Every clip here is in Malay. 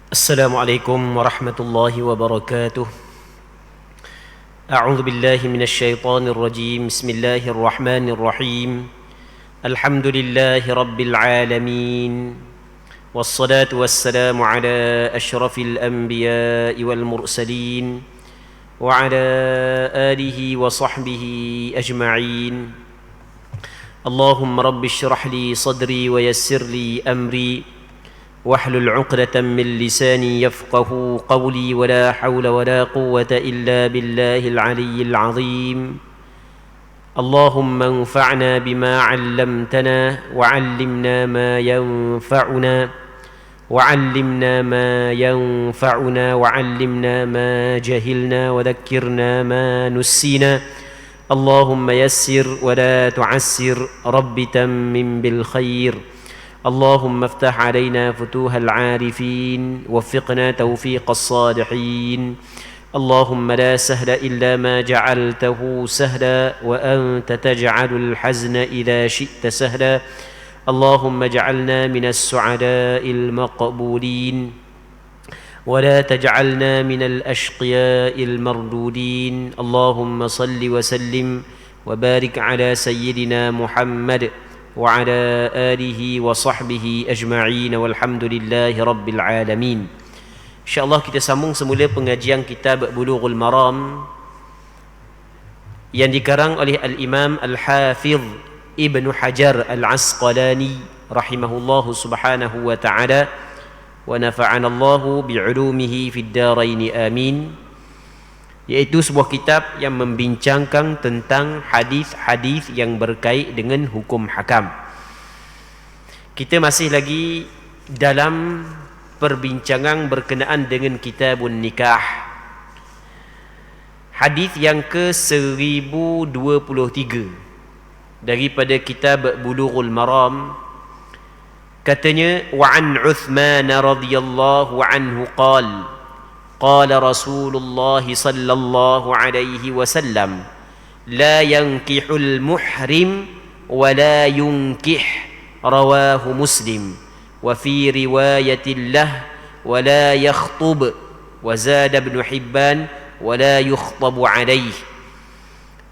السلام عليكم ورحمة الله وبركاته. أعوذ بالله من الشيطان الرجيم. بسم الله الرحمن الرحيم. الحمد لله رب العالمين، والصلاة والسلام على أشرف الأنبياء والمرسلين وعلى آله وصحبه أجمعين. اللهم رب اشرح لي صدري ويسر لي أمري واحلل عقدة من لساني يفقه قولي، ولا حول ولا قوة إلا بالله العلي العظيم. اللهم انفعنا بما علمتنا وعلمنا ما ينفعنا وعلمنا ما جهلنا وذكرنا ما نسينا. اللهم يسر ولا تعسر، رب تمم بالخير. اللهم افتح علينا فتوح العارفين، وفقنا توفيق الصالحين. اللهم لا سهل إلا ما جعلته سهلا، وأنت تجعل الحزن إذا شئت سهلا. اللهم اجعلنا من السعداء المقبولين، ولا تجعلنا من الأشقياء المردودين. اللهم صل وسلم وبارك على سيدنا محمد وعلى آله وصحبه أجمعين والحمد لله رب العالمين. InsyaAllah kita sambung semula pengajian kitab Bulughul Maram yang dikarang oleh Al-Imam Al-Hafidh Ibn Hajar Al-Asqalani rahimahullahu subhanahu wa ta'ala, wa nafa'ana Allahu bi'ulumihi fid daraini amin. Iaitu sebuah kitab yang membincangkan tentang hadis-hadis yang berkait dengan hukum hakam. Kita masih lagi dalam perbincangan berkenaan dengan kitabun nikah. Hadis yang ke-1023 daripada kitab Bulughul Maram, katanya wa an Uthman radhiyallahu anhu qala قال رسول الله صلى الله عليه وسلم لا ينكح المحرم ولا ينكح. رواه مسلم. وفي رواية له ولا يخطب. وزاد ابن حبان ولا يخطب عليه.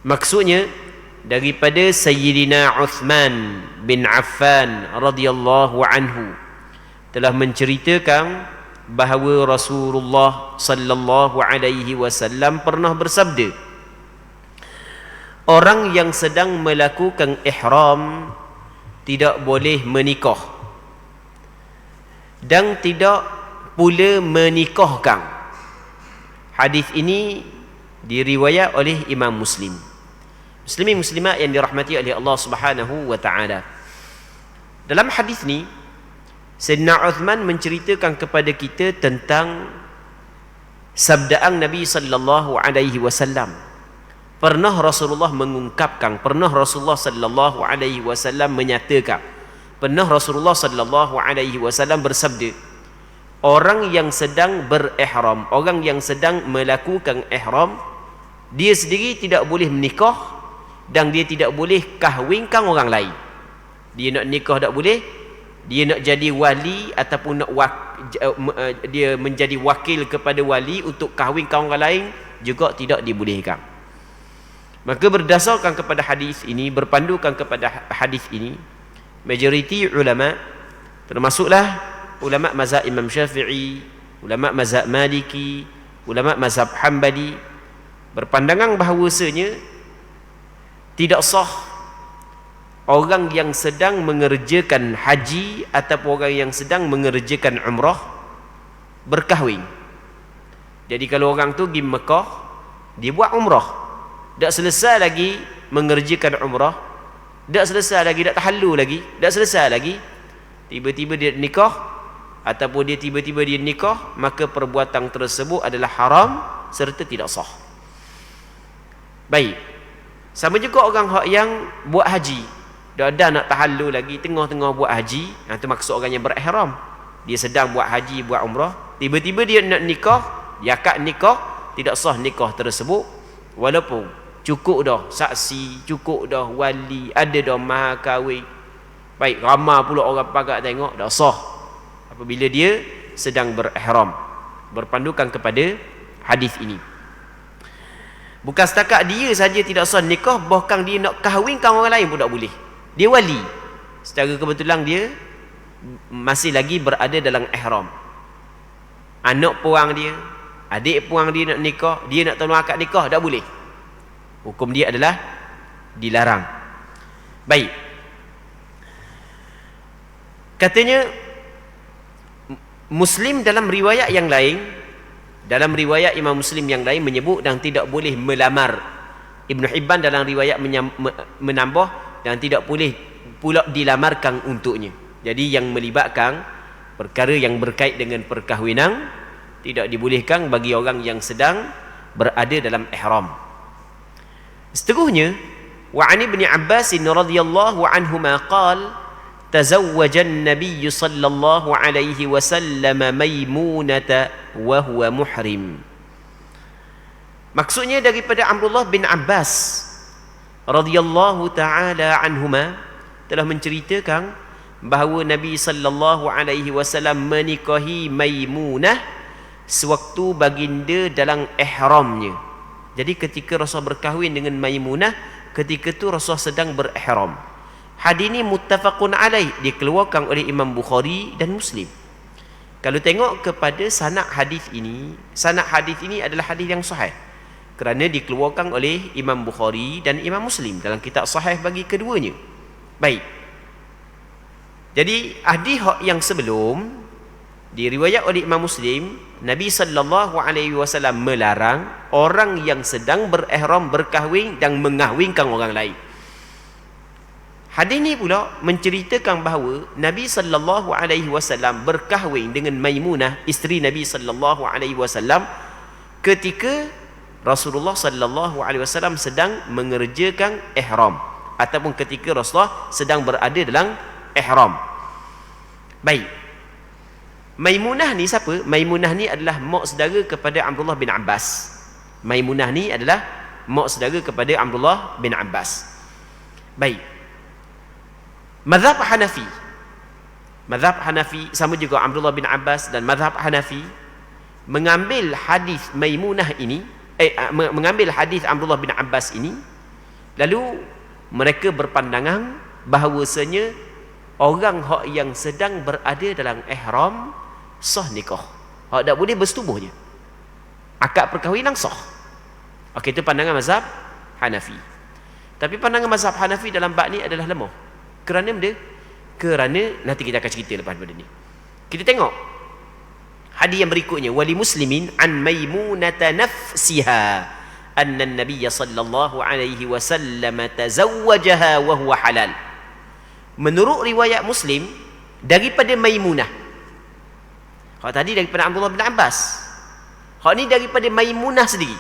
Maksudnya daripada Sayyidina Uthman bin Affan radhiyallahu anhu telah menceritakan bahawa Rasulullah sallallahu alaihi wasallam pernah bersabda, orang yang sedang melakukan ihram tidak boleh menikah dan tidak pula menikahkan. Hadis ini diriwayat oleh Imam Muslim. Muslimin muslimat yang dirahmati oleh Allah Subhanahu wa taala. Dalam hadis ni Sayyidina Uthman menceritakan kepada kita tentang sabdaan Nabi sallallahu alaihi wasallam. Pernah Rasulullah mengungkapkan, pernah Rasulullah sallallahu alaihi wasallam menyatakan, pernah Rasulullah sallallahu alaihi wasallam bersabda, orang yang sedang berihram, orang yang sedang melakukan ihram, dia sendiri tidak boleh menikah dan dia tidak boleh kahwinkan orang lain. Dia nak nikah tak boleh, dia nak jadi wali ataupun nak dia menjadi wakil kepada wali untuk kahwinkan orang lain juga tidak dibolehkan. Maka berdasarkan kepada hadis ini, berpandukan kepada hadis ini, majoriti ulama, termasuklah ulama mazhab Imam Syafi'i, ulama mazhab Maliki, ulama mazhab Hanbali, berpandangan bahawasanya tidak sah orang yang sedang mengerjakan haji ataupun orang yang sedang mengerjakan umrah berkahwin. Jadi kalau orang tu pergi Mekah, dia buat umrah, tak selesai lagi mengerjakan umrah, tak selesai lagi, tak tahallul lagi, tak selesai lagi, tiba-tiba dia nikah ataupun dia tiba-tiba dia nikah, maka perbuatan tersebut adalah haram serta tidak sah. Baik, sama juga orang yang buat haji, dah nak tahallul lagi, tengah-tengah buat haji, itu maksud orang yang berihram. Dia sedang buat haji, buat umrah, tiba-tiba dia nak nikah, dia akad nikah, tidak sah nikah tersebut, walaupun cukup dah saksi, cukup dah wali, ada dah mahar kahwin. Baik, ramai pula orang pakat tengok, dah sah. Apabila dia sedang berihram. Berpandukan kepada hadis ini. Bukan setakat dia saja tidak sah nikah, bahkan dia nak kahwinkan orang lain pun tak boleh. Dia wali. Secara kebetulan dia masih lagi berada dalam ihram. Anak puang dia, adik puang dia nak nikah, dia nak tolong akad nikah, tak boleh. Hukum dia adalah dilarang. Baik. Katanya Muslim dalam riwayat yang lain, dalam riwayat Imam Muslim yang lain menyebut dan tidak boleh melamar. Ibn Hibban dalam riwayat menambah dan tidak boleh pula dilamarkan untuknya. Jadi yang melibatkan perkara yang berkait dengan perkahwinan tidak dibolehkan bagi orang yang sedang berada dalam ihram. Seterusnya, wa an Ibn Abbas radhiyallahu anhuma qala تزوج النبي صلى الله عليه وسلم ميمونة وهو محرم. Maksudnya daripada Abdullah bin Abbas radhiyallahu taala anhuma telah menceritakan bahawa Nabi sallallahu alaihi wasallam menikahi Maimunah sewaktu baginda dalam ihramnya. Jadi ketika Rasul berkahwin dengan Maimunah, ketika itu Rasul sedang berihram. Hadis ini muttafaqun alaih, dikeluarkan oleh Imam Bukhari dan Muslim. Kalau tengok kepada sanad hadis ini adalah hadis yang sahih kerana dikeluarkan oleh Imam Bukhari dan Imam Muslim dalam kitab sahih bagi keduanya. Baik. Jadi hadis yang sebelum diriwayat oleh Imam Muslim, Nabi sallallahu alaihi wasallam melarang orang yang sedang berihram berkahwin dan mengahwinkan orang lain. Hadis ini pula menceritakan bahawa Nabi sallallahu alaihi wasallam berkahwin dengan Maimunah, isteri Nabi sallallahu alaihi wasallam, ketika Rasulullah sallallahu alaihi wasallam sedang mengerjakan ihram ataupun ketika Rasulullah sedang berada dalam ihram. Baik. Maimunah ni siapa? Maimunah ni adalah mak saudara kepada Abdullah bin Abbas. Maimunah ni adalah mak saudara kepada Abdullah bin Abbas. Baik. Mazhab Hanafi sama juga Abdullah bin Abbas, dan mazhab Hanafi mengambil hadis Maimunah ini, mengambil hadis Abdullah bin Abbas ini, lalu mereka berpandangan bahawasanya orang yang sedang berada dalam ihram sah nikah. Tak boleh bersetubuhnya. Akad perkahwinan sah. Okey, itu pandangan mazhab Hanafi. Tapi pandangan mazhab Hanafi dalam bab ni adalah lemah. Kerana benda? Kerana nanti kita akan cerita lepas pada ni. Kita tengok hadis yang berikutnya, wali muslimin an Maimunata nafsiha anna an-nabiy sallallahu alaihi wasallam tazawwajaha wa huwa halal. Menurut riwayat Muslim daripada Maimunah. Hak tadi daripada Abdullah bin Abbas. Hak ni daripada Maimunah sendiri.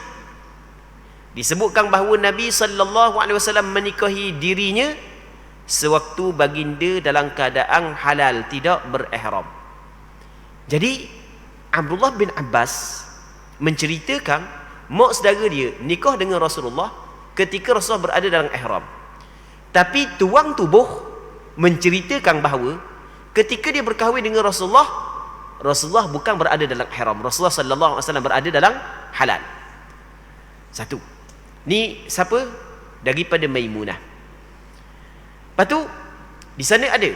Disebutkan bahawa Nabi sallallahu alaihi wasallam menikahi dirinya sewaktu baginda dalam keadaan halal, tidak berihram. Jadi Abdullah bin Abbas menceritakan mak saudara dia nikah dengan Rasulullah ketika Rasulullah berada dalam ihram. Tapi tuang tubuh menceritakan bahawa ketika dia berkahwin dengan Rasulullah, Rasulullah bukan berada dalam ihram. Rasulullah sallallahu alaihi wasallam berada dalam halal. Satu. Ni siapa? Daripada Maimunah. Lepas tu di sana ada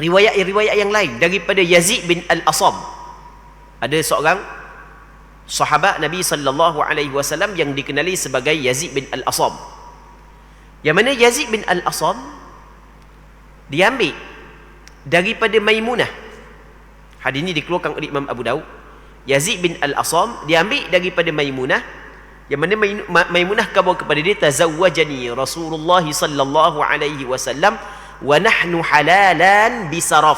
riwayat yang lain daripada Yazid bin Al-Asam. Ada seorang sahabat Nabi sallallahu alaihi wasallam yang dikenali sebagai Yazid bin Al-Asam. Yang mana Yazid bin Al-Asam diambil daripada Maimunah. Hadis ini dikeluarkan oleh Imam Abu Daud. Yazid bin Al-Asam diambil daripada Maimunah, yang mana Maimunah khabar kepada dia, tazawwajani Rasulullah sallallahu alaihi wasallam wa nahnu halalan bisaraf.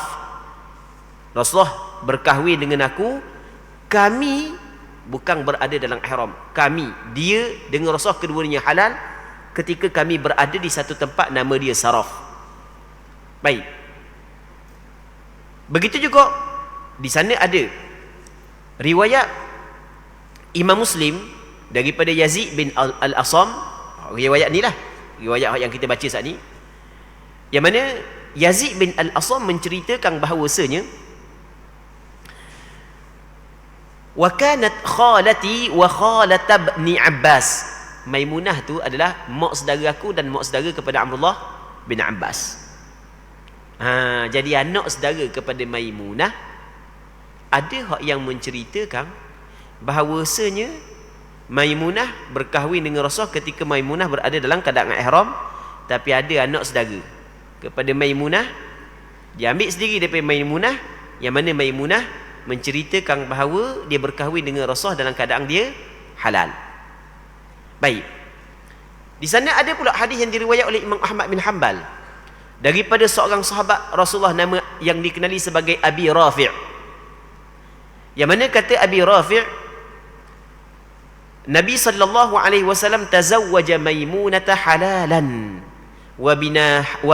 Rasulullah berkahwin dengan aku, kami bukan berada dalam ihram. Kami, dia dengan Rasulullah keduanya halal ketika kami berada di satu tempat nama dia Saraf. Baik. Begitu juga di sana ada riwayat Imam Muslim daripada Yazid bin Al-Asam. Riwayat ni lah, riwayat yang kita baca saat ni, yang mana Yazid bin Al-Asam menceritakan bahawasanya Wa kanat khalati wa khalat ibn Abbas. Maimunah tu adalah mak saudara aku dan mak saudara kepada Abdullah bin Abbas. Jadi anak saudara kepada Maimunah ada hak yang menceritakan bahawasanya Maimunah berkahwin dengan Rasulullah ketika Maimunah berada dalam keadaan ihram, tapi ada anak saudara kepada Maimunah, dia ambil sendiri daripada Maimunah, yang mana Maimunah menceritakan bahawa dia berkahwin dengan Rasulullah dalam keadaan dia halal. Baik. Di sana ada pula hadis yang diriwayat oleh Imam Ahmad bin Hanbal daripada seorang sahabat Rasulullah nama yang dikenali sebagai Abi Rafi'. Yang mana kata Abi Rafi', Nabi sallallahu alaihi wasallam tazawwaja Maimunata halalan wa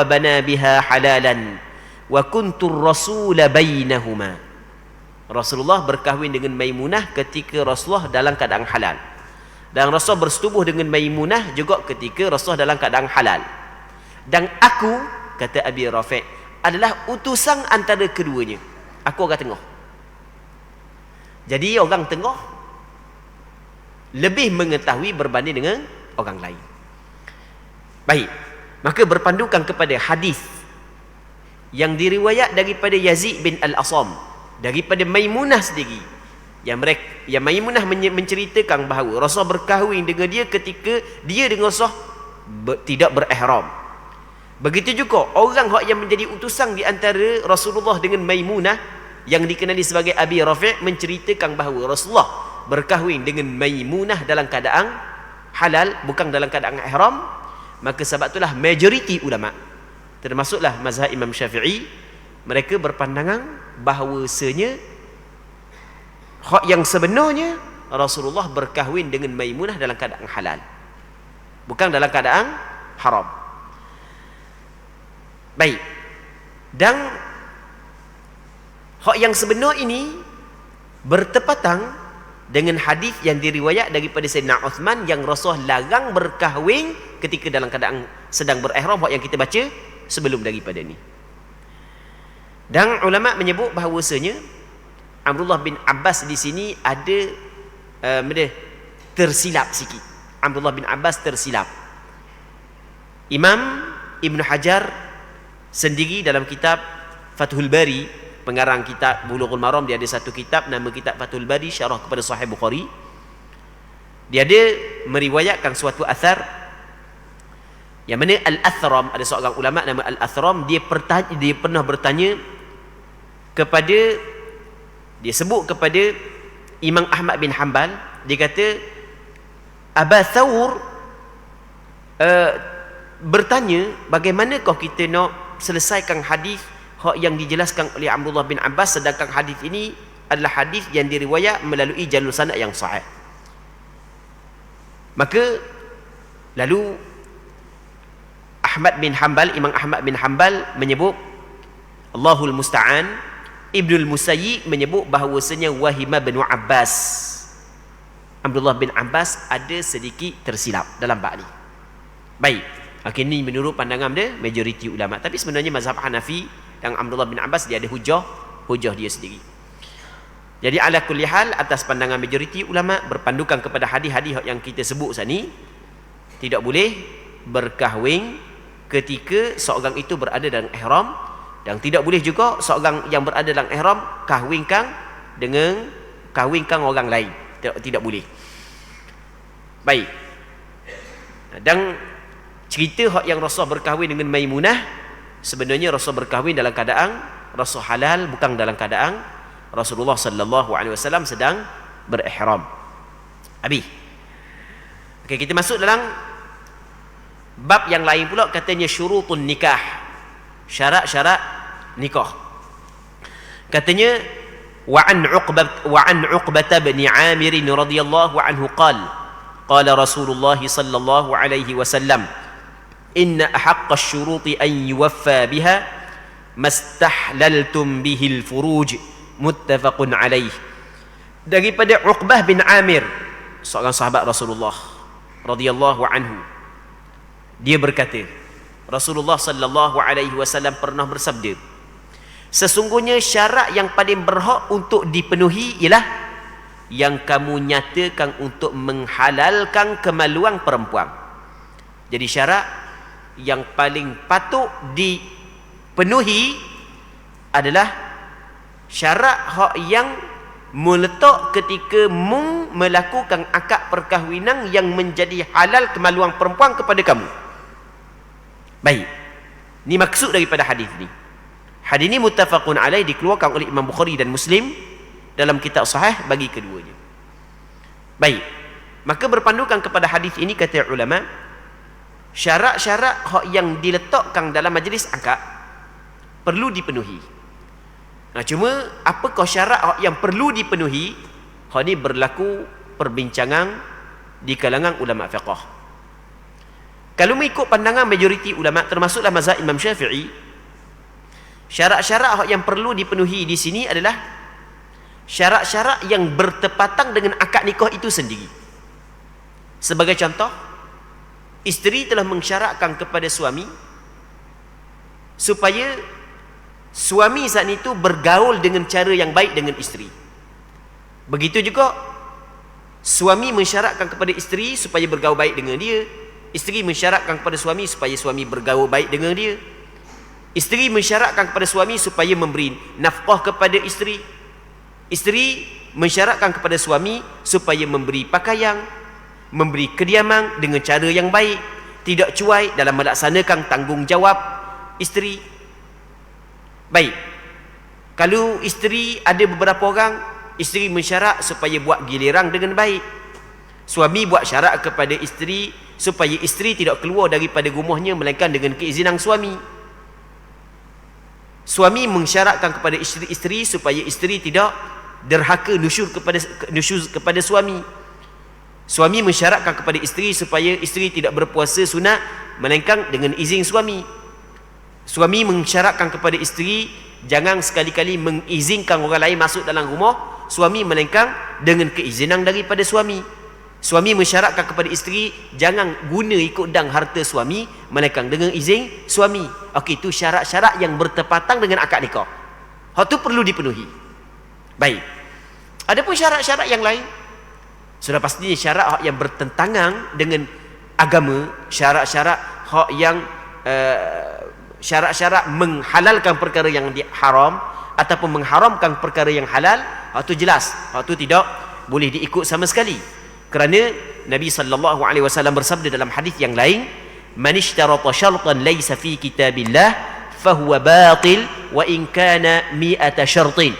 bana biha halalan wa kuntu ar-rasul bainahuma. Rasulullah berkahwin dengan Maimunah ketika Rasulullah dalam keadaan halal, dan Rasulullah bersetubuh dengan Maimunah juga ketika Rasulullah dalam keadaan halal. Dan aku, kata Abi Rafi', adalah utusan antara keduanya. Aku orang tengah. Jadi orang tengah lebih mengetahui berbanding dengan orang lain. Baik, maka berpandukan kepada hadis yang diriwayat daripada Yazid bin Al-Asam daripada Maimunah sendiri, yang Maimunah menceritakan bahawa Rasulullah berkahwin dengan dia ketika dia dengan Rasulullah tidak berihram. Begitu juga orang yang menjadi utusan di antara Rasulullah dengan Maimunah yang dikenali sebagai Abi Rafi' menceritakan bahawa Rasulullah berkahwin dengan Maimunah dalam keadaan halal, bukan dalam keadaan ihram. Maka sebab itulah majoriti ulama, termasuklah mazhab Imam Syafi'i, mereka berpandangan bahawasanya hak yang sebenarnya Rasulullah berkahwin dengan Maimunah dalam keadaan halal, bukan dalam keadaan haram. Baik. Dan hak yang sebenar ini bertepatan dengan hadis yang diriwayat daripada Sayyidina Uthman yang Rasulullah larang berkahwin ketika dalam keadaan sedang berihram, hak yang kita baca sebelum daripada ni. Dan ulama menyebut bahawasanya Abdullah bin Abbas di sini ada tersilap sikit. Abdullah bin Abbas tersilap. Imam Ibn Hajar sendiri dalam kitab Fathul Bari, pengarang kitab Bulughul Maram, dia ada satu kitab nama kitab Fathul Bari syarah kepada Sahih Bukhari. Dia ada meriwayatkan suatu athar yang mana Al-Athram, ada seorang ulama nama Al-Athram, dia pernah bertanya kepada, dia sebut kepada Imam Ahmad bin Hanbal, dia kata Aba Thawr bertanya, bagaimanakah kita nak selesaikan hadis hak yang dijelaskan oleh Abdullah bin Abbas, sedangkan hadis ini adalah hadis yang diriwayat melalui jalur sanad yang sahih. Maka lalu Imam Ahmad bin Hanbal menyebut, Allahul Musta'an, Ibnul Musayyib menyebut bahawasanya Wahimah bin Abbas, Abdullah bin Abbas ada sedikit tersilap dalam bab ni. Baik, ini menurut pandangan dia majoriti ulama, tapi sebenarnya mazhab Hanafi dan Abdullah bin Abbas dia ada hujah dia sendiri. Jadi ala kulli hal, atas pandangan majoriti ulama berpandukan kepada hadis-hadis yang kita sebut sini, tidak boleh berkahwin ketika seorang itu berada dalam ihram, dan tidak boleh juga seorang yang berada dalam ihram kahwinkan orang lain, tidak boleh. Baik. Dan cerita hak yang Rasulullah berkahwin dengan Maimunah, sebenarnya Rasulullah berkahwin dalam keadaan Rasul halal, bukan dalam keadaan Rasulullah sallallahu alaihi wasallam sedang berihram. Habis. Okey, kita masuk dalam bab yang lain pula, katanya syurutun nikah, syarat-syarat nikah. Katanya wa an Uqbah bin Amir radhiyallahu anhu qala Rasulullah sallallahu alaihi wasallam inna ahaqqa asy-syuruti an yuwaffa biha mastahlaltum bihil furuj, muttafaqun alaih. Daripada Uqbah bin Amir, seorang sahabat Rasulullah radhiyallahu anhu, dia berkata, Rasulullah sallallahu alaihi wasallam pernah bersabda, sesungguhnya syarat yang paling berhak untuk dipenuhi ialah yang kamu nyatakan untuk menghalalkan kemaluan perempuan. Jadi syarat yang paling patut dipenuhi adalah syarat hak yang meletak ketika melakukan akad perkahwinan yang menjadi halal kemaluan perempuan kepada kamu. Baik. Ini maksud daripada hadis ni. Hadis ini muttafaqun alaih, dikeluarkan oleh Imam Bukhari dan Muslim dalam kitab sahih bagi keduanya. Baik. Maka berpandukan kepada hadis ini kata ulama, syarat-syarat hak yang diletakkan dalam majlis akad perlu dipenuhi. Nah, cuma apakah syarat hak yang perlu dipenuhi? Hak ini berlaku perbincangan di kalangan ulama fiqh. Kalau mengikut pandangan majoriti ulama termasuklah mazhab Imam Syafi'i, syarat-syarat yang perlu dipenuhi di sini adalah syarat-syarat yang bertepatan dengan akad nikah itu sendiri. Sebagai contoh, isteri telah mensyaratkan kepada suami supaya suami saat itu bergaul dengan cara yang baik dengan isteri. Begitu juga suami mensyaratkan kepada isteri supaya bergaul baik dengan dia. Isteri mensyaratkan kepada suami supaya suami bergaul baik dengan dia. Isteri mensyaratkan kepada suami supaya memberi nafkah kepada isteri. Isteri mensyaratkan kepada suami supaya memberi pakaian, memberi kediaman dengan cara yang baik, tidak cuai dalam melaksanakan tanggungjawab isteri. Baik. Kalau isteri ada beberapa orang, isteri mensyarat supaya buat giliran dengan baik. Suami buat syarat kepada isteri supaya isteri tidak keluar daripada rumahnya melainkan dengan keizinan suami. Suami mensyaratkan kepada isteri supaya isteri tidak derhaka nusyuz kepada suami. Suami mensyaratkan kepada isteri supaya isteri tidak berpuasa sunat melainkan dengan izin suami. Suami mensyaratkan kepada isteri jangan sekali-kali mengizinkan orang lain masuk dalam rumah suami melainkan dengan keizinan daripada suami. Suami mensyaratkan kepada isteri jangan guna ikut dang harta suami melainkan dengan izin suami. Okey, itu syarat-syarat yang bertepatan dengan akad nikah. Hak tu perlu dipenuhi. Baik. Adapun syarat-syarat yang lain, sudah pastinya syarat hak yang bertentangan dengan agama, syarat-syarat hak yang syarat-syarat menghalalkan perkara yang haram ataupun mengharamkan perkara yang halal, hak tu jelas. Hak tu tidak boleh diikut sama sekali. Kerana Nabi sallallahu alaihi wasallam bersabda dalam hadis yang lain, "Man ishtarata syartan laysa fi kitabillah fahuwa batil wa in kana mi'ata syartin."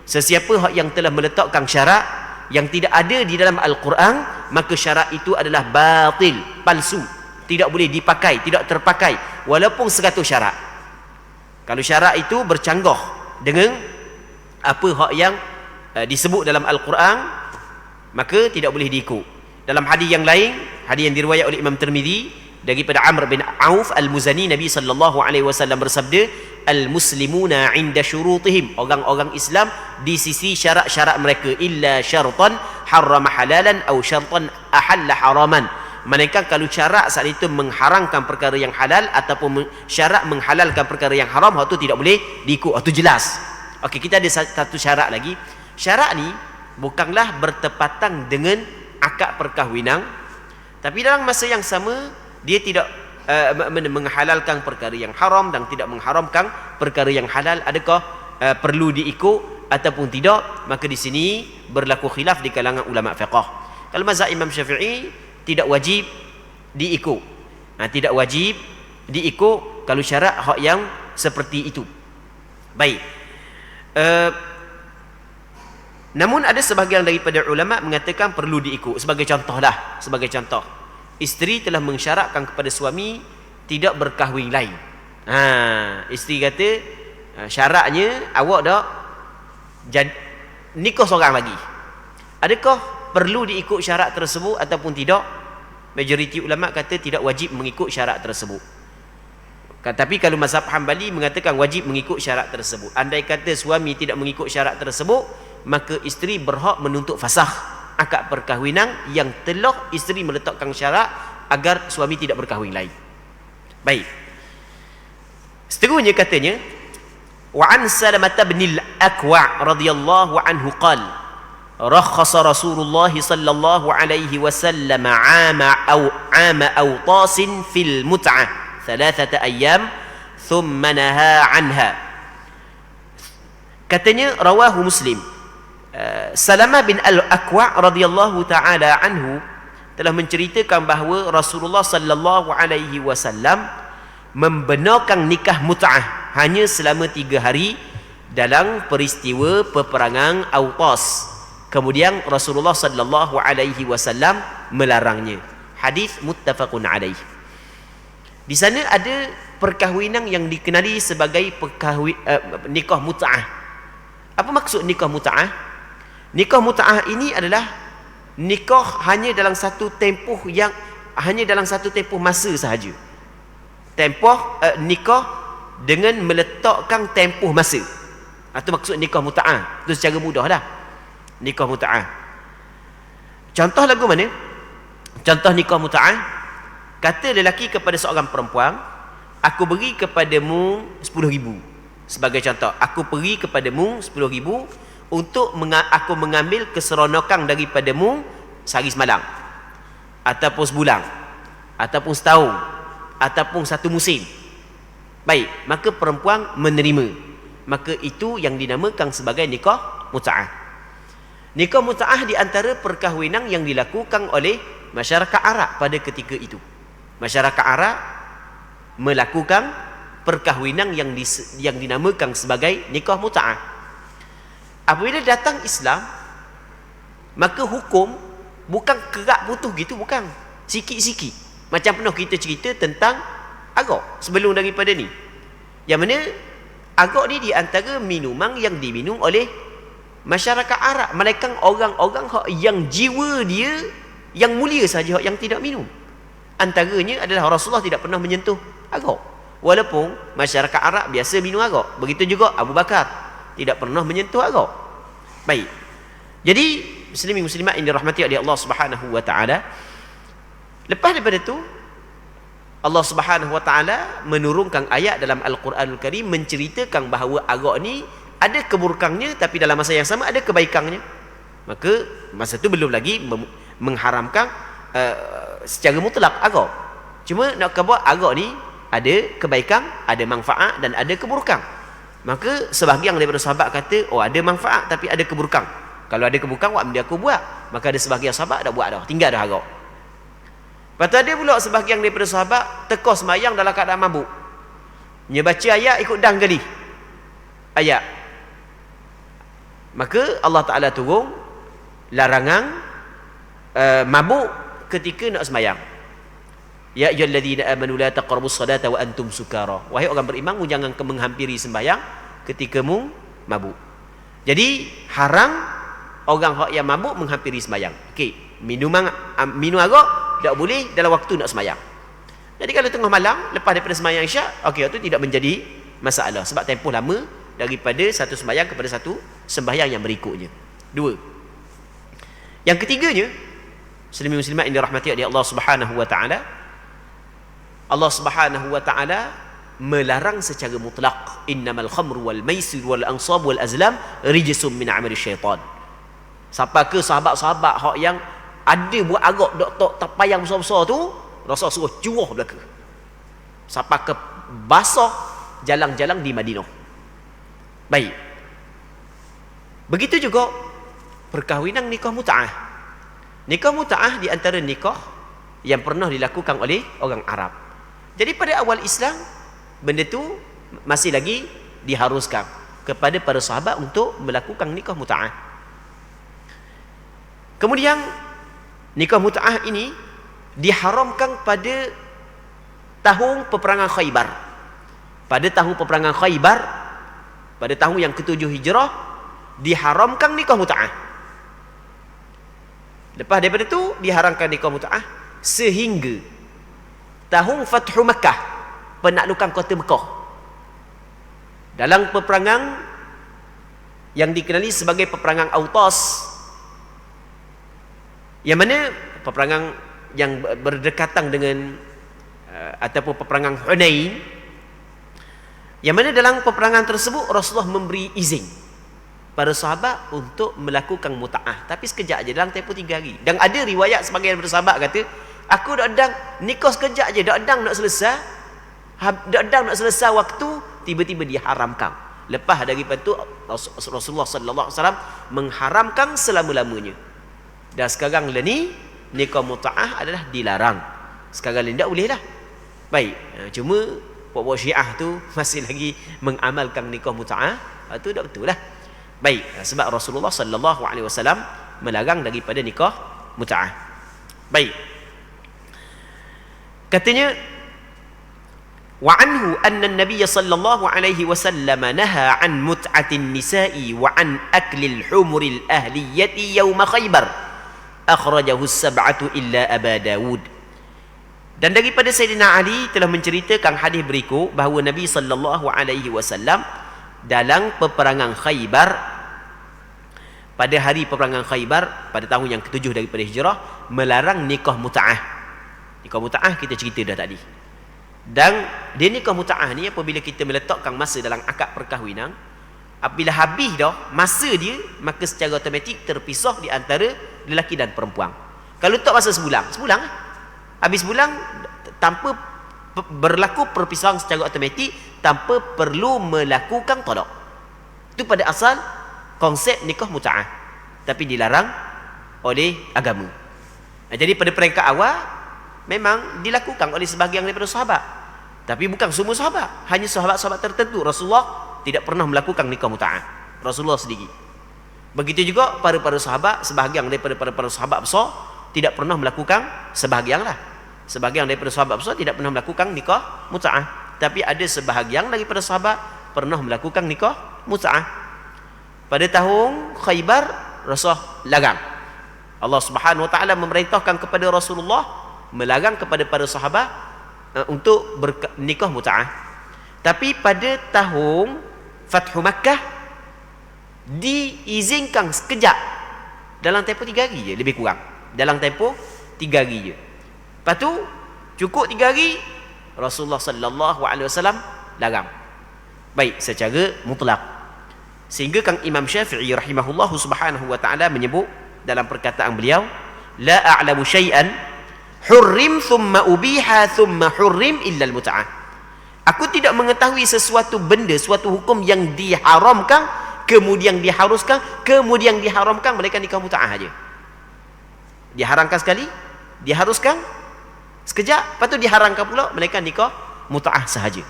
Sesiapa yang telah meletakkan syarat yang tidak ada di dalam Al-Quran, maka syarat itu adalah batil, palsu, tidak boleh dipakai, tidak terpakai walaupun 100 syarat. Kalau syarat itu bercanggah dengan apa hak yang disebut dalam Al-Quran, maka tidak boleh diikut. Dalam hadis yang lain, hadis yang diriwayat oleh Imam Tirmizi daripada Amr bin Auf Al-Muzani, Nabi sallallahu alaihi wasallam bersabda, "Al-muslimuna 'inda syurutihim." Orang-orang Islam di sisi syarat-syarat mereka, illa syartan harrama halalan atau syartan ahalla haraman. Melainkan kalau syarat saat itu mengharamkan perkara yang halal ataupun syarat menghalalkan perkara yang haram, hak tu tidak boleh diikut. Hak tu jelas. Okey, kita ada satu syarat lagi. Syarat ni bukanlah bertepatan dengan akad perkahwinan, tapi dalam masa yang sama dia tidak menghalalkan perkara yang haram dan tidak mengharamkan perkara yang halal. Adakah perlu diikut ataupun tidak? Maka di sini berlaku khilaf di kalangan ulama fiqh. Kalau mazhab Imam Syafi'i tidak wajib diikut. Tidak wajib diikut kalau syarat hak yang seperti itu. Baik. Namun ada sebahagian daripada ulama mengatakan perlu diikut. Sebagai contoh, isteri telah mensyaratkan kepada suami tidak berkahwin lain. Isteri kata syaratnya awak dah nikah seorang lagi. Adakah perlu diikut syarat tersebut ataupun tidak? Majoriti ulama kata tidak wajib mengikut syarat tersebut. Tapi kalau mazhab Hambali mengatakan wajib mengikut syarat tersebut. Andai kata suami tidak mengikut syarat tersebut, maka isteri berhak menuntut fasakh akad perkahwinan yang telah isteri meletakkan syarat agar suami tidak berkahwin lain. Baik. Seterusnya katanya, wa an Salamah bin al-Akwa' radhiyallahu anhu qala, rakhasa Rasulullah sallallahu alaihi wasallam 'ama awtasin fil mut'ah 3 ayyam thumma naha 'anha. Katanya rawahu Muslim, Salamah bin Al-Aqwa radhiyallahu taala anhu telah menceritakan bahawa Rasulullah sallallahu alaihi wasallam membenarkan nikah mut'ah hanya selama 3 hari dalam peristiwa peperangan Autas. Kemudian Rasulullah sallallahu alaihi wasallam melarangnya. Hadis muttafaqun alaih. Di sana ada perkahwinan yang dikenali sebagai nikah mut'ah. Apa maksud nikah mut'ah? Nikah mut'ah ini adalah nikah hanya dalam satu tempoh masa sahaja. Nikah dengan meletakkan tempoh masa. Itu maksud nikah mut'ah. Itu secara mudah dah. Nikah mut'ah. Contoh lagu mana? Contoh nikah mut'ah. Kata lelaki kepada seorang perempuan, aku beri kepadamu 10,000. Sebagai contoh, aku beri kepadamu 10,000 untuk aku mengambil keseronokan daripadamu sehari semalam, ataupun sebulan, ataupun setahun, ataupun satu musim. Baik, maka perempuan menerima. Maka itu yang dinamakan sebagai nikah mut'ah. Nikah mut'ah di antara perkahwinan yang dilakukan oleh masyarakat Arab pada ketika itu. Masyarakat Arab melakukan perkahwinan yang dinamakan sebagai nikah mut'ah. Apabila datang Islam, maka hukum bukan kerak putus gitu, bukan. Sikit-sikit. Macam pernah kita cerita tentang arak sebelum daripada ni. Yang mana arak ni di antara minuman yang diminum oleh masyarakat Arab, melainkan orang-orang yang jiwa dia yang mulia saja yang tidak minum. Antaranya adalah Rasulullah tidak pernah menyentuh arak. Walaupun masyarakat Arab biasa minum arak. Begitu juga Abu Bakar tidak pernah menyentuh arak. Baik. Jadi muslimin muslimat yang dirahmati oleh Allah Subhanahu wa taala, lepas daripada itu Allah Subhanahu wa taala menurunkan ayat dalam Al-Quranul Karim menceritakan bahawa arak ni ada keburukannya, tapi dalam masa yang sama ada kebaikannya. Maka masa itu belum lagi mengharamkan secara mutlak arak. Cuma nak buat arak ni ada kebaikan, ada manfaat dan ada keburukan. Maka sebahagian daripada sahabat kata, oh ada manfaat tapi ada keburukan. Kalau ada keburukan, buat benda aku buat. Maka ada sebahagian sahabat dah buat dah, tinggal dah arak. Lepas tu ada pula sebahagian daripada sahabat teka sembahyang dalam keadaan mabuk. Dia baca ayat ikut dang kali ayat. Maka Allah Ta'ala turun larangan mabuk ketika nak sembahyang. Ya ayyuhalladzina amanu la taqrabus salata wa antum sukara. Wahai orang beriman, jangan menghampiri sembahyang ketika mu mabuk. Jadi haram orang yang mabuk menghampiri sembahyang. Okey, minum arak tak boleh dalam waktu nak sembahyang. Jadi kalau tengah malam lepas daripada sembahyang Isyak, okey, itu tidak menjadi masalah sebab tempoh lama daripada satu sembahyang kepada satu sembahyang yang berikutnya. 2. Yang ketiganya, muslimin muslimat yang dirahmati oleh Allah Subhanahu wa taala, Allah Subhanahu wa taala melarang secara mutlak, innamal khamru wal maisir wal ansab wal azlam rijsum min amali syaitan. Sampai ke sahabat-sahabat hak yang ada buat arak tak payang besar-besar tu, Rasul suruh curah belaka. Sampai ke basah jalan-jalan di Madinah. Baik. Begitu juga perkahwinan nikah mut'ah. Nikah mut'ah di antara nikah yang pernah dilakukan oleh orang Arab. Jadi pada awal Islam, benda tu masih lagi diharuskan kepada para sahabat untuk melakukan nikah mut'ah. Kemudian nikah mut'ah ini diharamkan pada tahun peperangan Khaybar. Pada tahun peperangan Khaybar, pada tahun yang ke-7 Hijrah, diharamkan nikah mut'ah. Lepas daripada itu diharamkan nikah mut'ah sehingga tahun Fathu Makkah, penaklukan kota Mekah. Dalam peperangan yang dikenali sebagai peperangan Autas, yang mana peperangan yang berdekatan dengan ataupun peperangan Hunain, yang mana dalam peperangan tersebut Rasulullah memberi izin para sahabat untuk melakukan muta'ah, tapi sekejap aja dalam tempoh 3 hari. Dan ada riwayat sebagian daripada sahabat kata, aku dak adang nikah sekejap aja, dak adang nak selesai waktu, tiba-tiba diharamkan. Lepas daripada tu Rasulullah sallallahu alaihi wasallam mengharamkan selama-lamanya. Dan sekarang ni nikah muta'ah adalah dilarang. Sekarang ni tak boleh dah. Baik, cuma puak-puak Syiah tu masih lagi mengamalkan nikah muta'ah, itu tak betul lah. Baik, sebab Rasulullah sallallahu alaihi wasallam melarang daripada nikah muta'ah. Baik. Katanya wa anhu anna an-nabiy sallallahu alaihi wasallam naha an mut'atin nisa'i wa an aklil humuril ahliyati yawm Khaybar. Akhrajahu as-sab'atu illa Aba Dawud. Dan daripada Sayyidina Ali telah menceritakan hadis berikut bahawa Nabi sallallahu alaihi wasallam dalam peperangan Khaybar, pada hari peperangan Khaybar pada tahun yang ke-7 daripada hijrah, melarang nikah muta'ah. Nikah muta'ah kita cerita dah tadi. Dan dia nikah muta'ah ni apabila kita meletakkan masa dalam akad perkahwinan, apabila habis dah masa dia, maka secara automatik terpisah di antara lelaki dan perempuan. Kalau tak masa sebulan lah. Habis sebulan tanpa berlaku perpisahan secara automatik, tanpa perlu melakukan talak. Itu pada asal konsep nikah muta'ah, tapi dilarang oleh agama. Jadi pada peringkat awal memang dilakukan oleh sebahagian daripada sahabat, tapi bukan semua sahabat, hanya sahabat-sahabat tertentu. Rasulullah tidak pernah melakukan nikah muta'ah, Rasulullah sendiri. Begitu juga para sahabat, sebahagian daripada para sahabat besar tidak pernah melakukan, sebahagian daripada sahabat besar tidak pernah melakukan nikah muta'ah, tapi ada sebahagian daripada sahabat pernah melakukan nikah muta'ah. Pada tahun Khaybar, Rasulullah larang. Allah Subhanahu wa taala memerintahkan kepada Rasulullah melarang kepada para sahabat untuk bernikah muta'ah. Tapi pada tahun Fathu Makkah diizinkan sekejap, dalam tempoh 3 hari je, lebih kurang dalam tempoh 3 hari je. Lepas tu cukup 3 hari, Rasulullah sallallahu alaihi wasallam larang. Baik, secara mutlak. Sehingga Kang Imam Syafi'i rahimahullahu subhanahu wa ta'ala menyebut dalam perkataan beliau, la a'lamu syai'an hurrim thumma ubiha thumma hurrim illa al-muta'ah. Aku tidak mengetahui sesuatu benda, suatu hukum yang diharamkan, kemudian diharuskan, kemudian diharamkan, mereka nikah muta'ah aja. Diharamkan sekali, diharuskan sekejap, lepas tu diharamkan pula, mereka nikah muta'ah sahaja.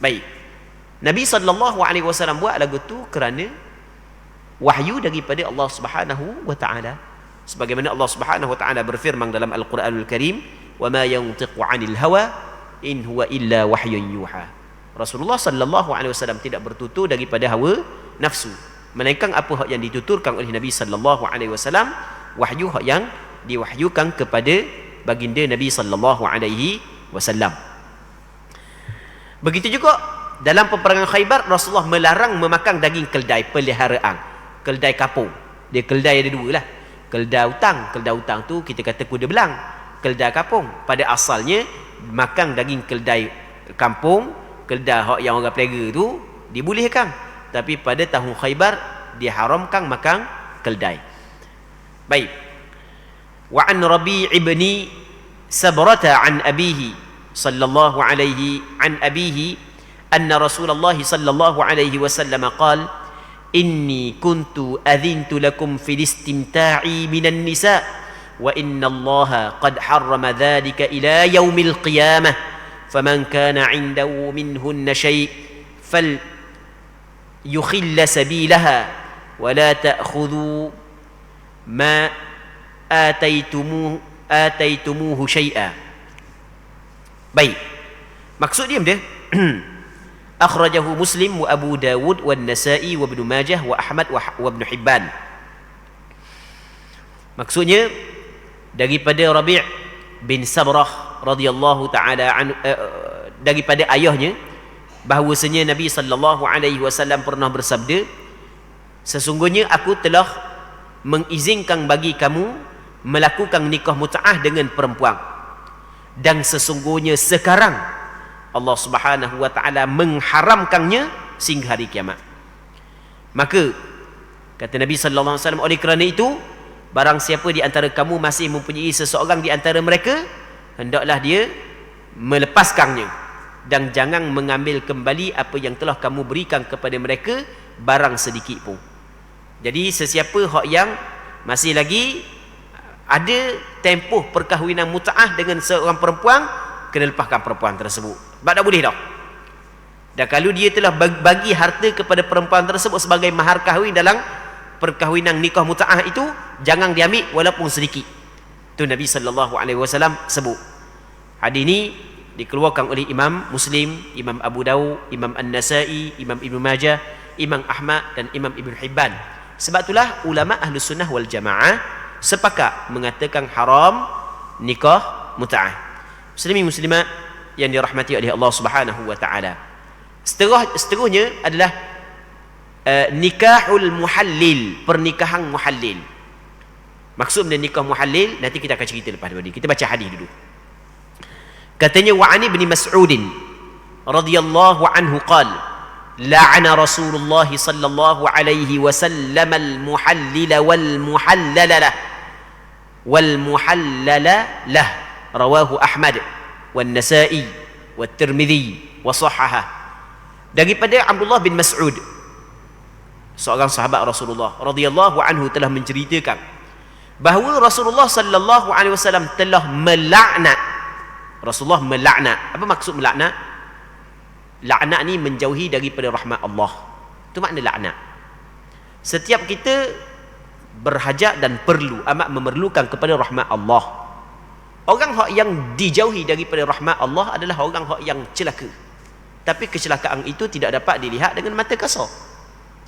Baik. Nabi sallallahu alaihi wasallam buat lagu tu kerana wahyu daripada Allah Subhanahu wa taala. Sebagaimana Allah Subhanahu wa taala berfirman dalam Al-Qur'anul Karim, "Wa ma yantiqu 'anil hawa in huwa illa wahyun yuha." Rasulullah sallallahu alaihi wasallam tidak bertutur daripada hawa nafsu, melainkan apa yang dituturkan oleh Nabi sallallahu alaihi wasallam, wahyu yang diwahyukan kepada baginda Nabi sallallahu alaihi wasallam. Begitu juga dalam peperangan Khaybar, Rasulullah melarang memakan daging keldai peliharaan, keldai kapung. Dia keldai ada dua lah, keldai utang tu kita kata kuda belang. Keldai kapung pada asalnya makan daging keldai kampung, keldai yang orang pelera tu dibolehkan, tapi pada tahun Khaybar diharamkan makan keldai. Baik. Wa an Rabi' ibni Sabrata an abihi sallallahu alaihi an abihi anna Rasulullah sallallahu alaihi wasallam qala inni kuntu adhintu lakum fil istimta'i minan nisa wa inna Allah qad harrama dhalika ila yaumil qiyamah faman kana 'indahu minhunna shay' fal yukhilla sabilaha wa la ta'khudhu ma ataitumuhu syai'a. Baik, maksud dia akhrajahu Muslim wa Abu Dawud wa Nasa'i wa Ibnu Majah wa Ahmad wa Ibnu Hibban. Maksudnya daripada Rabi' bin Sabrah radhiyallahu taala daripada ayahnya bahawasanya Nabi sallallahu alaihi wasallam pernah bersabda, sesungguhnya aku telah mengizinkan bagi kamu melakukan nikah mut'ah dengan perempuan, dan sesungguhnya sekarang Allah Subhanahu wa taala mengharamkannya sehingga hari kiamat. Maka Kata Nabi sallallahu alaihi wasallam, oleh kerana itu barang siapa di antara kamu masih mempunyai seseorang di antara mereka, hendaklah dia melepaskannya dan jangan mengambil kembali apa yang telah kamu berikan kepada mereka barang sedikit pun. Jadi sesiapa hak yang masih lagi ada tempoh perkahwinan mut'ah dengan seorang perempuan, kena lepaskan perempuan tersebut. Sebab tak boleh dah. Dan kalau dia telah bagi harta kepada perempuan tersebut sebagai mahar kahwin dalam perkahwinan nikah mut'ah itu, jangan diambil walaupun sedikit. Itu Nabi sallallahu alaihi wasallam sebut. Hadis ini dikeluarkan oleh Imam Muslim, Imam Abu Dawud, Imam An-Nasai, Imam Ibnu Majah, Imam Ahmad dan Imam Ibn Hibban. Sebab itulah ulama Ahlus Sunnah wal Jamaah sepakat mengatakan haram nikah mut'ah. Muslimin muslimat yang dirahmati oleh Allah Subhanahu wa taala. Seterusnya adalah nikahul muhallil, pernikahan muhallil. Maksud dari nikah muhallil nanti kita akan cerita lepas ni. Kita baca hadis dulu. Katanya wa ani bin Mas'ud radhiyallahu anhu qala la'ana Rasulullah sallallahu alaihi wasallam al-muhallil wal muhallala wal muhallala lah, rawahu Ahmad wan Nasa'i wat Tirmidzi wa sahhaha. Daripada Abdullah bin Mas'ud, seorang sahabat Rasulullah radhiyallahu anhu, telah menceritakan bahawa Rasulullah sallallahu alaihi wasallam telah melaknat. Rasulullah melaknat. Apa maksud melaknat? Laknat ni menjauhi daripada rahmat Allah. Itu makna laknat. Setiap kita berhajat dan perlu, amat memerlukan kepada rahmat Allah. Orang hak yang dijauhi daripada rahmat Allah adalah orang hak yang celaka. Tapi kecelakaan itu tidak dapat dilihat dengan mata kasar.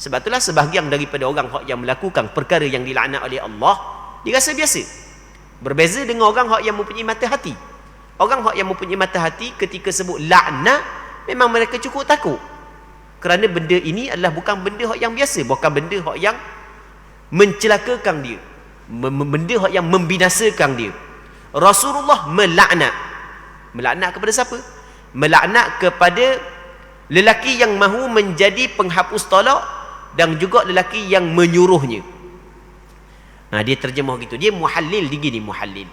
Sebab itulah sebahagian daripada orang yang melakukan perkara yang dilaknat oleh Allah dirasa biasa. Berbeza dengan orang yang mempunyai mata hati. Orang yang mempunyai mata hati ketika sebut laknat, memang mereka cukup takut. Kerana benda ini adalah bukan benda yang biasa, bukan benda yang mencelakakan dia, benda yang membinasakan dia. Rasulullah melaknat. Melaknat kepada siapa? Melaknat kepada lelaki yang mahu menjadi penghapus talak dan juga lelaki yang menyuruhnya. Dia terjemah gitu. Dia muhallil begini, muhallil.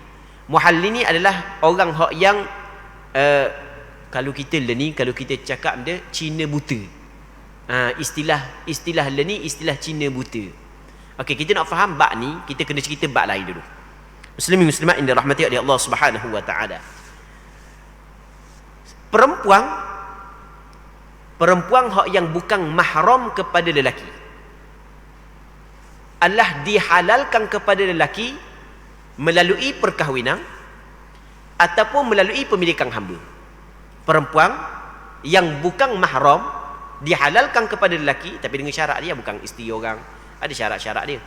Muhallil ni adalah orang hak yang kalau kita cakap dia Cina buta. Istilah ni istilah Cina buta. Okey, kita nak faham bab ni, kita kena cerita bab lain dulu. Muslimin muslimat yang dirahmati oleh Allah Subhanahu wa taala. Perempuan hak yang bukan mahram kepada lelaki adalah dihalalkan kepada lelaki melalui perkahwinan ataupun melalui pemilikan hamba. Perempuan yang bukan mahram dihalalkan kepada lelaki, tapi dengan syarat dia, bukan isteri orang, ada syarat-syarat dia.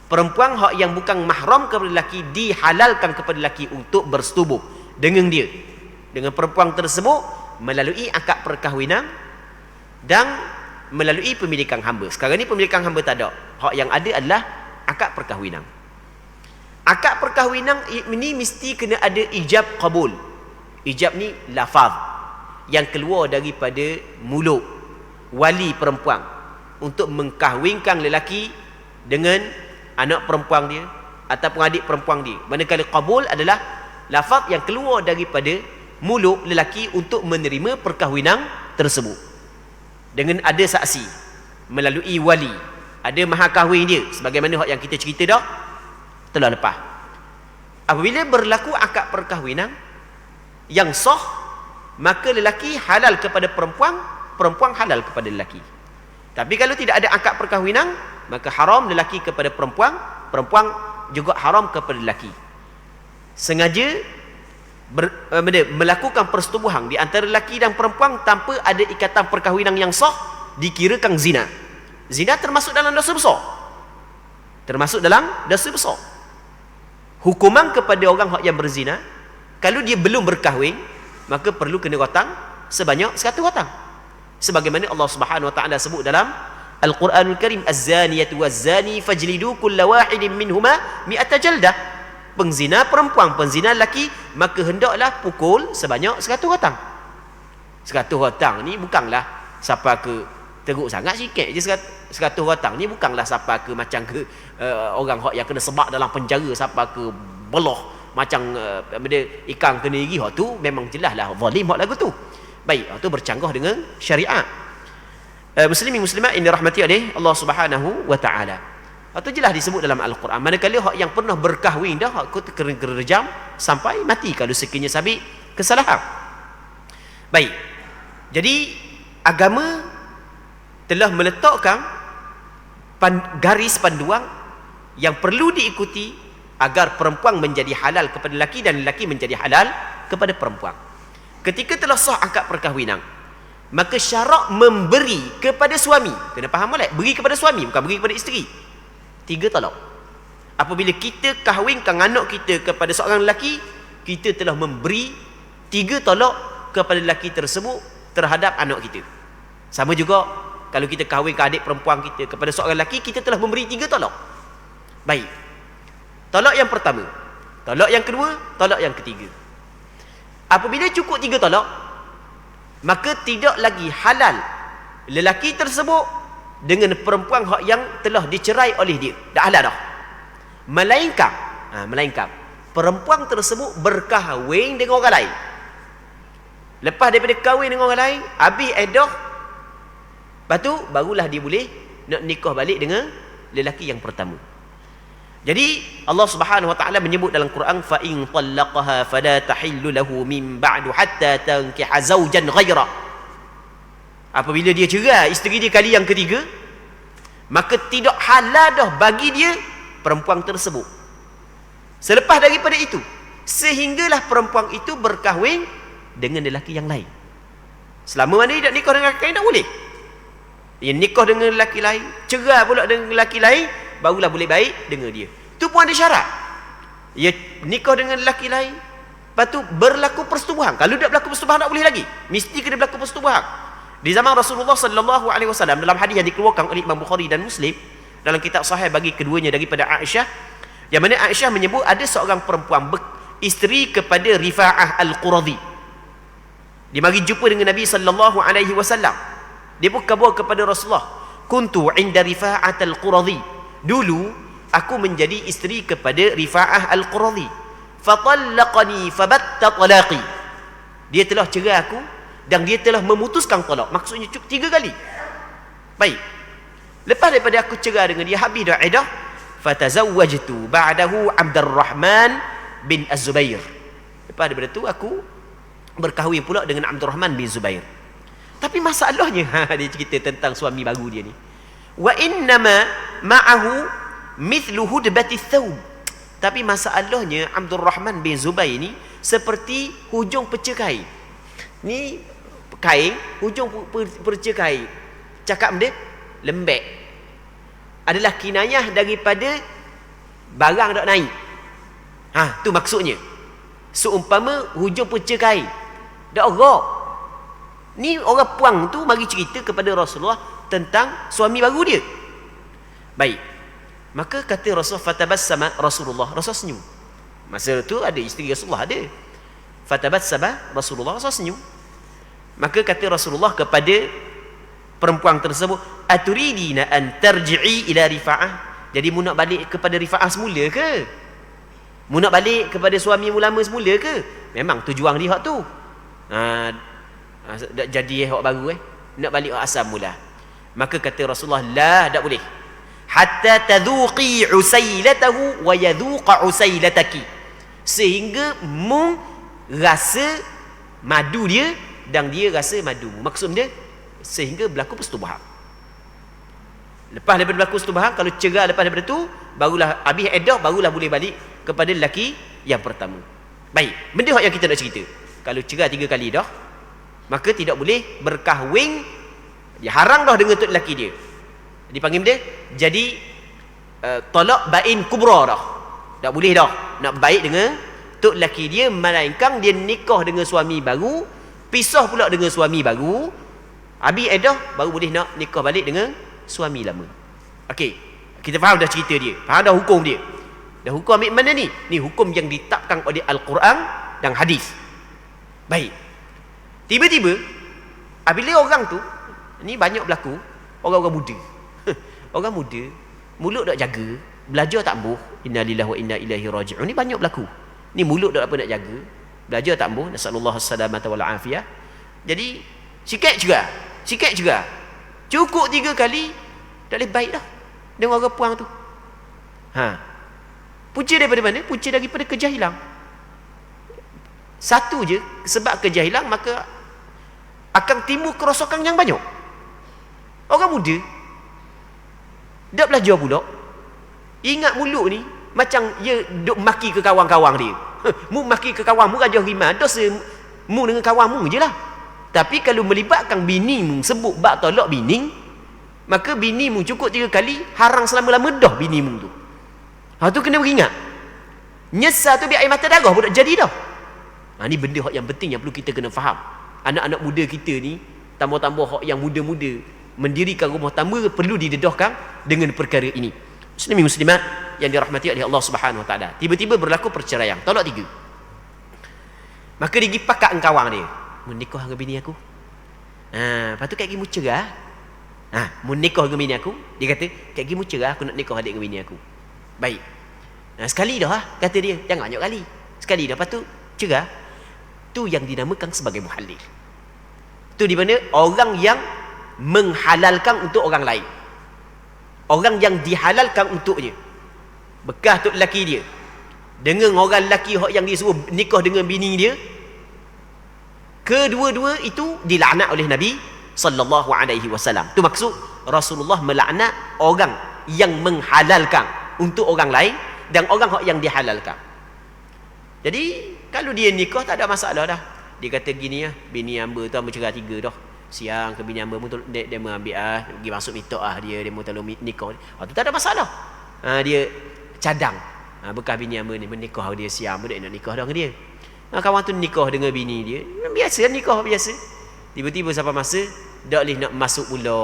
Perempuan hak yang bukan mahram kepada lelaki dihalalkan kepada lelaki untuk bersetubuh dengan dia, dengan perempuan tersebut melalui akad perkahwinan dan melalui pemilikan hamba. Sekarang ni pemilikan hamba tak ada. Hak yang ada adalah akad perkahwinan. Akad perkahwinan ini mesti kena ada ijab qabul. Ijab ni lafaz yang keluar daripada mulut wali perempuan untuk mengkahwinkan lelaki dengan anak perempuan dia ataupun adik perempuan dia. Manakala qabul adalah lafaz yang keluar daripada mulut lelaki untuk menerima perkahwinan tersebut dengan ada saksi melalui wali, ada mahar kahwin dia, sebagaimana hak yang kita cerita dah telah lepas. Apabila berlaku akad perkahwinan yang sah, maka lelaki halal kepada perempuan, perempuan halal kepada lelaki. Tapi kalau tidak ada akad perkahwinan, maka haram lelaki kepada perempuan, perempuan juga haram kepada lelaki. Sengaja melakukan persetubuhan di antara lelaki dan perempuan tanpa ada ikatan perkahwinan yang sah dikirakan zina. Zina termasuk dalam dosa besar. Termasuk dalam dosa besar. Hukuman kepada orang yang berzina, kalau dia belum berkahwin, maka perlu kena rotang sebanyak 100 rotang. Sebagaimana Allah Subhanahu wa taala sebut dalam Al-Quranul Karim, az-zaniyatu waz-zani fajlidu kulla wahidin minhuma mi'ata jaldah. Penzina perempuan, penzina lelaki, maka hendaklah pukul sebanyak 100 rotang. 100 rotang ni bukanlah siapa ke teruk sangat sikit je 100 batang ni bukanlah siapa ke macam ke orang hak yang kena sebab dalam penjara, siapa ke belah macam ikan kena gigi, hak tu memang jelaslah zalim hak lagu tu. Baik, hak tu bercanggah dengan syariat. Muslimin muslimat yang dirahmati oleh Allah Subhanahu wa taala. Hak tu jelas disebut dalam Al-Quran. Manakala hak yang pernah berkahwin dah, hak tu kena rejam sampai mati kalau sekiranya sabit kesalahan. Baik. Jadi agama telah meletakkan garis panduan yang perlu diikuti agar perempuan menjadi halal kepada lelaki dan lelaki menjadi halal kepada perempuan. Ketika telah sah akad perkahwinan, maka syarak memberi kepada suami, kena faham molek, beri kepada suami bukan beri kepada isteri. 3 talak. Apabila kita kahwinkan anak kita kepada seorang lelaki, kita telah memberi 3 talak kepada lelaki tersebut terhadap anak kita. Sama juga kalau kita kahwinkan adik perempuan kita kepada seorang lelaki, kita telah memberi 3 talak. Baik. Talak yang pertama, talak yang kedua, talak yang ketiga. Apabila cukup 3 talak, maka tidak lagi halal lelaki tersebut dengan perempuan yang telah dicerai oleh dia. Dah halal dah. Melainkan perempuan tersebut berkahwin dengan orang lain. Lepas daripada kahwin dengan orang lain, habis iddah, lepas tu barulah dia boleh nak nikah balik dengan lelaki yang pertama. Jadi Allah Subhanahu wa taala menyebut dalam Quran, fa in talaqaha fala tahillu lahu min ba'du hatta tankiha zawjan ghaira. Apabila dia cerai isteri dia kali yang ketiga, maka tidak halal dah bagi dia perempuan tersebut selepas daripada itu, sehinggalah perempuan itu berkahwin dengan lelaki yang lain. Selama mana dia tak nikah dengan lelaki lain, tak boleh. Dia nikah dengan lelaki lain, cerai pula dengan lelaki lain, barulah boleh baik dengan dia. Tu pun ada syarat. Dia nikah dengan lelaki lain, lepas tu berlaku persetubuhan. Kalau tak berlaku persetubuhan tak boleh lagi. Mesti kena berlaku persetubuhan. Di zaman Rasulullah sallallahu alaihi wasallam, dalam hadis yang dikeluarkan oleh Imam Bukhari dan Muslim dalam kitab sahih bagi keduanya daripada Aisyah, yang mana Aisyah menyebut ada seorang perempuan isteri kepada Rifa'ah Al-Quradhi. Dia mari jumpa dengan Nabi sallallahu alaihi wasallam. Dia pun khabar kepada Rasulullah, kuntu inda Rifa'ah Al-Quradhi. Dulu aku menjadi isteri kepada Rifa'ah Al-Quradhi. Fatallaqani fabatta talaqi. Dia telah cerai aku dan dia telah memutuskan talak. Maksudnya cukup 3 kali. Baik. Lepas daripada aku cerai dengan dia, habis dah iddah, fatazawwajtu ba'dahu Abdurrahman bin Az-Zubair. Lepas daripada tu aku berkahwin pula dengan Abdurrahman bin Zubair. Tapi masalahnya, dia cerita tentang suami baru dia ni. Wa innama ma'ahu mithlu hudbati thawb. Tapi masalahnya Abdurrahman bin Zubair ni seperti hujung pecah kain. Ni kain, hujung pecah kain. Cakap dia lembek. Adalah kinayah daripada barang tak naik. Tu maksudnya. Seumpama hujung pecah kain. Dak gerak. Ni orang puang tu mari cerita kepada Rasulullah tentang suami baru dia. Baik. Maka kata Rasulullah, fatabassama Rasulullah. Rasul senyum. Masa tu ada isteri Rasulullah ada. Fatabassama Rasulullah, Rasul senyum. Maka kata Rasulullah kepada perempuan tersebut, aturidina an tarji'i ila Rifa'ah. Jadi mu nak balik kepada Rifa'ah semula ke? Mu nak balik kepada suami mu lama semula ke? Memang tujuan dia hak tu. Jadi hak baru nak balik hak asal mula. Maka kata Rasulullah, la, tak boleh. Hatta tadhuqi usailatahu wa yadhuqa usailataki. Sehingga mu rasa madu dia dan dia rasa madu. Maksud dia sehingga berlaku persetubuhan. Lepas daripada berlaku persetubuhan, kalau cerai lepas daripada tu, barulah habis iddah, barulah boleh balik kepada lelaki yang pertama. Baik, benda yang kita nak cerita. Kalau cerai 3 kali dah, maka tidak boleh berkahwin. Dia haram dah dengan tok lelaki dia. Dipanggil dia jadi talak bain kubra dah. Tak boleh dah nak baik dengan tok lelaki dia, melainkan dia nikah dengan suami baru, pisah pula dengan suami baru, habis iddah baru boleh nak nikah balik dengan suami lama. Okey, kita faham dah cerita dia, faham dah hukum dia. Dah hukum ambil mana ni? Ni hukum yang ditetapkan oleh Al-Quran dan hadis. Baik. Tiba-tiba apabila orang tu, ni banyak berlaku, orang-orang muda. Orang muda, mulut tak jaga, belajar tak ambuh, innalillahi wa inna ilaihi raji'un. Ni banyak berlaku. Ni mulut tak apa nak jaga, belajar tak ambuh, nasallallahu as-salamata wal afiyah. Jadi sikit juga. Cukup 3 kali tak boleh baik dah dengan orang puang tu. Punca daripada mana? Punca daripada kejahilan. Satu je, sebab kejahilan maka akan timbul kerosakan yang banyak. Orang muda dak belajar pula, ingat mulut ni macam dia duk maki ke kawan-kawan dia. Mu maki ke kawan mu raja riman, dosa mu dengan kawan mu je lah. Tapi kalau melibatkan bini mu sebut bab tolak bini, maka bini mu cukup 3 kali, harang selama-lama dah bini mu tu. Tu kena beringat. Nyesal tu biar air mata darah pun tak jadi dah. Ni benda yang penting yang perlu kita kena faham. Anak-anak muda kita ni, tambah-tambah hak yang muda-muda mendirikan rumah tangga perlu didedahkan dengan perkara ini. Muslimin muslimat yang dirahmati oleh Allah Subhanahu wa taala. Tiba-tiba berlaku perceraian, talak 3. Maka dia pergi pakat dengan kawan dia. Mun nikah dengan bini aku. Lepas tu kak gi mu cerah. Mun nikah dengan bini aku, dia kata, kak gi mu cerah, aku nak nikah adik dengan bini aku. Baik. Sekali dah kata dia, jangan banyak kali. Sekali dah, lepas tu cerah. Tu yang dinamakan sebagai muhallil. Tu di mana orang yang menghalalkan untuk orang lain. Orang yang dihalalkan untuknya. Bekas tu lelaki dia dengan orang lelaki yang dia suruh nikah dengan bini dia, kedua-dua itu dilaknat oleh Nabi sallallahu alaihi wasallam. Tu maksud Rasulullah melaknat orang yang menghalalkan untuk orang lain dan orang yang dihalalkan. Jadi kalau dia nikah tak ada masalah dah. Dia kata gini bini hamba tu hamba cerah 3 dah. Siang ke bini hamba mu dia mengambil pergi masuk mitok dia mau tolong nikah. Tu tak ada masalah. Dia cadang. Bekas bini hamba ni menikah dia siang budak nak nikah dah dengan dia. Kawan tu nikah dengan bini dia. Biasa nikah biasa. Tiba-tiba sampai masa dak boleh nak masuk pula.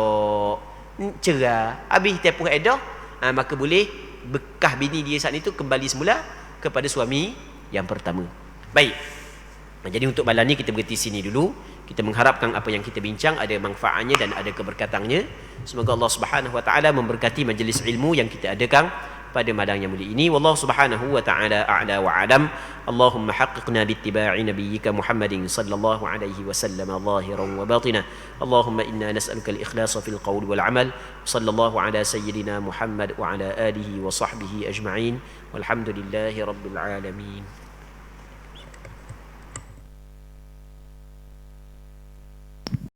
Cerah. Habis tempoh edah, maka boleh bekas bini dia saat itu kembali semula kepada suami yang pertama. Baik. Jadi untuk malam ni kita berhenti sini dulu. Kita mengharapkan apa yang kita bincang ada manfaatnya dan ada keberkatannya. Semoga Allah Subhanahu wa taala memberkati majlis ilmu yang kita adakan pada malam yang mulia ini. Wallahu Subhanahu wa taala a'la wa a'lam. Allahumma haqqiqna bittiba'i nabiyyika Muhammadin sallallahu alaihi wasallam zahiran wa batina. Allahumma inna nas'aluka al-ikhlasa fil qawl wal 'amal. Sallallahu ala sayyidina Muhammad wa ala alihi wa sahbihi ajma'in. Walhamdulillahi rabbil alamin.